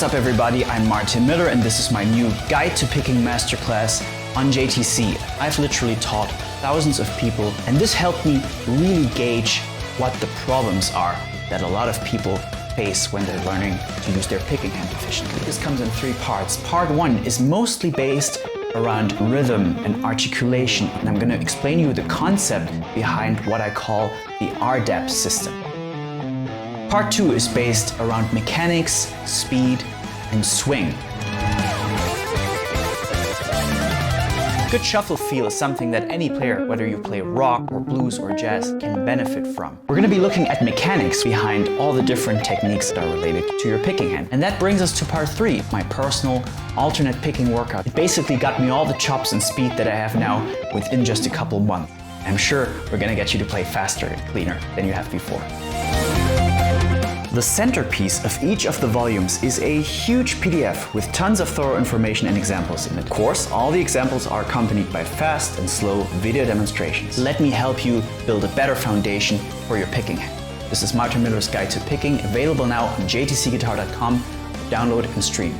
What's up everybody, I'm Martin Miller and this is my new Guide to Picking Masterclass on JTC. I've literally taught thousands of people and this helped me really gauge what the problems are that a lot of people face when they're learning to use their picking hand efficiently. This comes in 3 parts. Part 1 is mostly based around rhythm and articulation, and I'm going to explain you the concept behind what I call the RDAP system. Part 2 is based around mechanics, speed, and swing. Good shuffle feel is something that any player, whether you play rock or blues or jazz, can benefit from. We're going to be looking at mechanics behind all the different techniques that are related to your picking hand. And that brings us to part 3, my personal alternate picking workout. It basically got me all the chops and speed that I have now within just a couple months. I'm sure we're going to get you to play faster and cleaner than you have before. The centerpiece of each of the volumes is a huge PDF with tons of thorough information and examples in it. Of course, all the examples are accompanied by fast and slow video demonstrations. Let me help you build a better foundation for your picking hand. This is Martin Miller's Guide to Picking, available now on jtcguitar.com. Download and stream.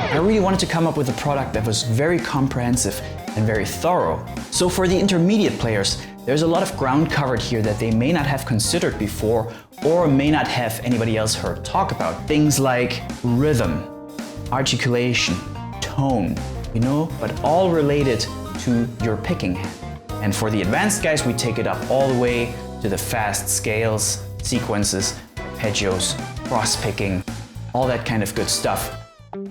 I really wanted to come up with a product that was very comprehensive and very thorough. So for the intermediate players, there's a lot of ground covered here that they may not have considered before or may not have anybody else heard talk about. Things like rhythm, articulation, tone, but all related to your picking hand. And for the advanced guys, we take it up all the way to the fast scales, sequences, arpeggios, cross picking, all that kind of good stuff.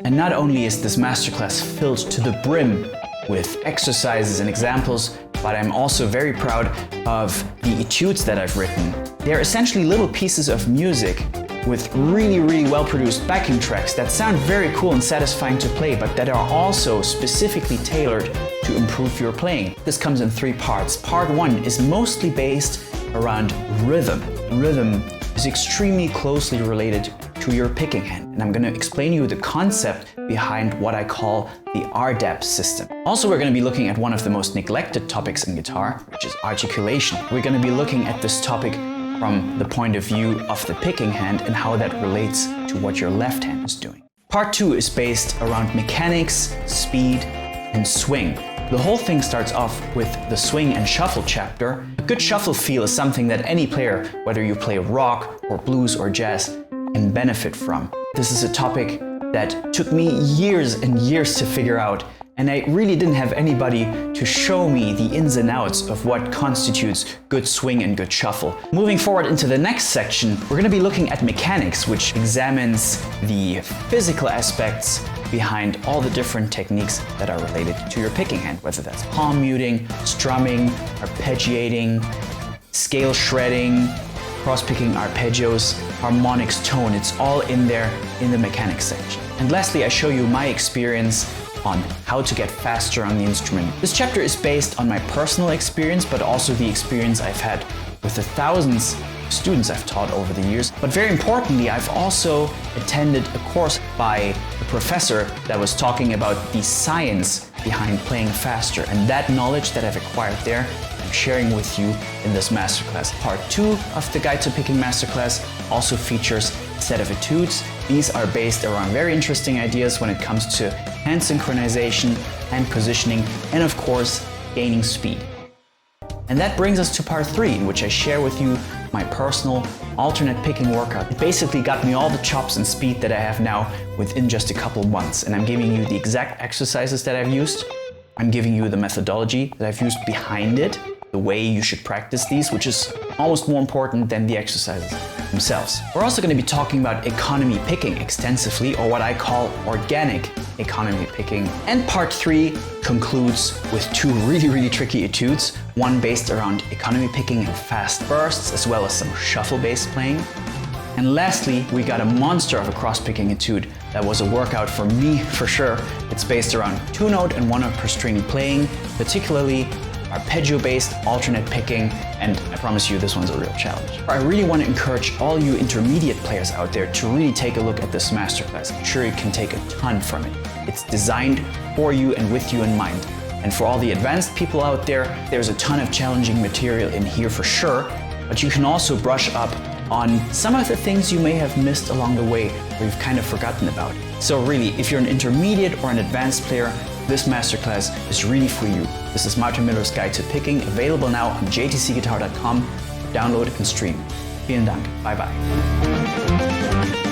And not only is this masterclass filled to the brim with exercises and examples, but I'm also very proud of the etudes that I've written. They're essentially little pieces of music with really well-produced backing tracks that sound very cool and satisfying to play, but that are also specifically tailored to improve your playing. This comes in 3 parts. Part 1 is mostly based around rhythm. Rhythm is extremely closely related to your picking hand, and I'm going to explain you the concept behind what I call the RDAP system. Also, we're going to be looking at one of the most neglected topics in guitar, which is articulation. We're going to be looking at this topic from the point of view of the picking hand and how that relates to what your left hand is doing. Part 2 is based around mechanics, speed, and swing. The whole thing starts off with the swing and shuffle chapter. A good shuffle feel is something that any player, whether you play rock or blues or jazz, can benefit from. This is a topic that took me years and years to figure out, and I really didn't have anybody to show me the ins and outs of what constitutes good swing and good shuffle. Moving forward into the next section, we're going to be looking at mechanics, which examines the physical aspects behind all the different techniques that are related to your picking hand, whether that's palm muting, strumming, arpeggiating, scale shredding, cross-picking arpeggios, harmonics, tone. It's all in there in the mechanics section. And lastly, I show you my experience on how to get faster on the instrument. This chapter is based on my personal experience, but also the experience I've had with the thousands of students I've taught over the years. But very importantly, I've also attended a course by a professor that was talking about the science behind playing faster. And that knowledge that I've acquired there, I'm sharing with you in this masterclass. Part 2 of the Guide to Picking Masterclass also features a set of etudes. These are based around very interesting ideas when it comes to hand synchronization, hand positioning, and of course, gaining speed. And that brings us to part 3, in which I share with you my personal alternate picking workout. It basically got me all the chops and speed that I have now within just a couple months. And I'm giving you the exact exercises that I've used. I'm giving you the methodology that I've used behind it, the way you should practice these, which is almost more important than the exercises themselves. We're also going to be talking about economy picking extensively, or what I call organic economy picking. And part 3 concludes with 2 really tricky etudes, one based around economy picking and fast bursts, as well as some shuffle-based playing. And lastly, we got a monster of a cross-picking etude that was a workout for me, for sure. It's based around 2-note and 1-note per string playing, particularly arpeggio-based alternate picking, and I promise you this one's a real challenge. I really want to encourage all you intermediate players out there to really take a look at this masterclass. I'm sure you can take a ton from it. It's designed for you and with you in mind. And for all the advanced people out there, there's a ton of challenging material in here for sure, but you can also brush up on some of the things you may have missed along the way or you've kind of forgotten about. So really, if you're an intermediate or an advanced player, this masterclass is really for you. This is Martin Miller's Guide to Picking, available now on jtcguitar.com. Download and stream. Vielen Dank. Bye bye.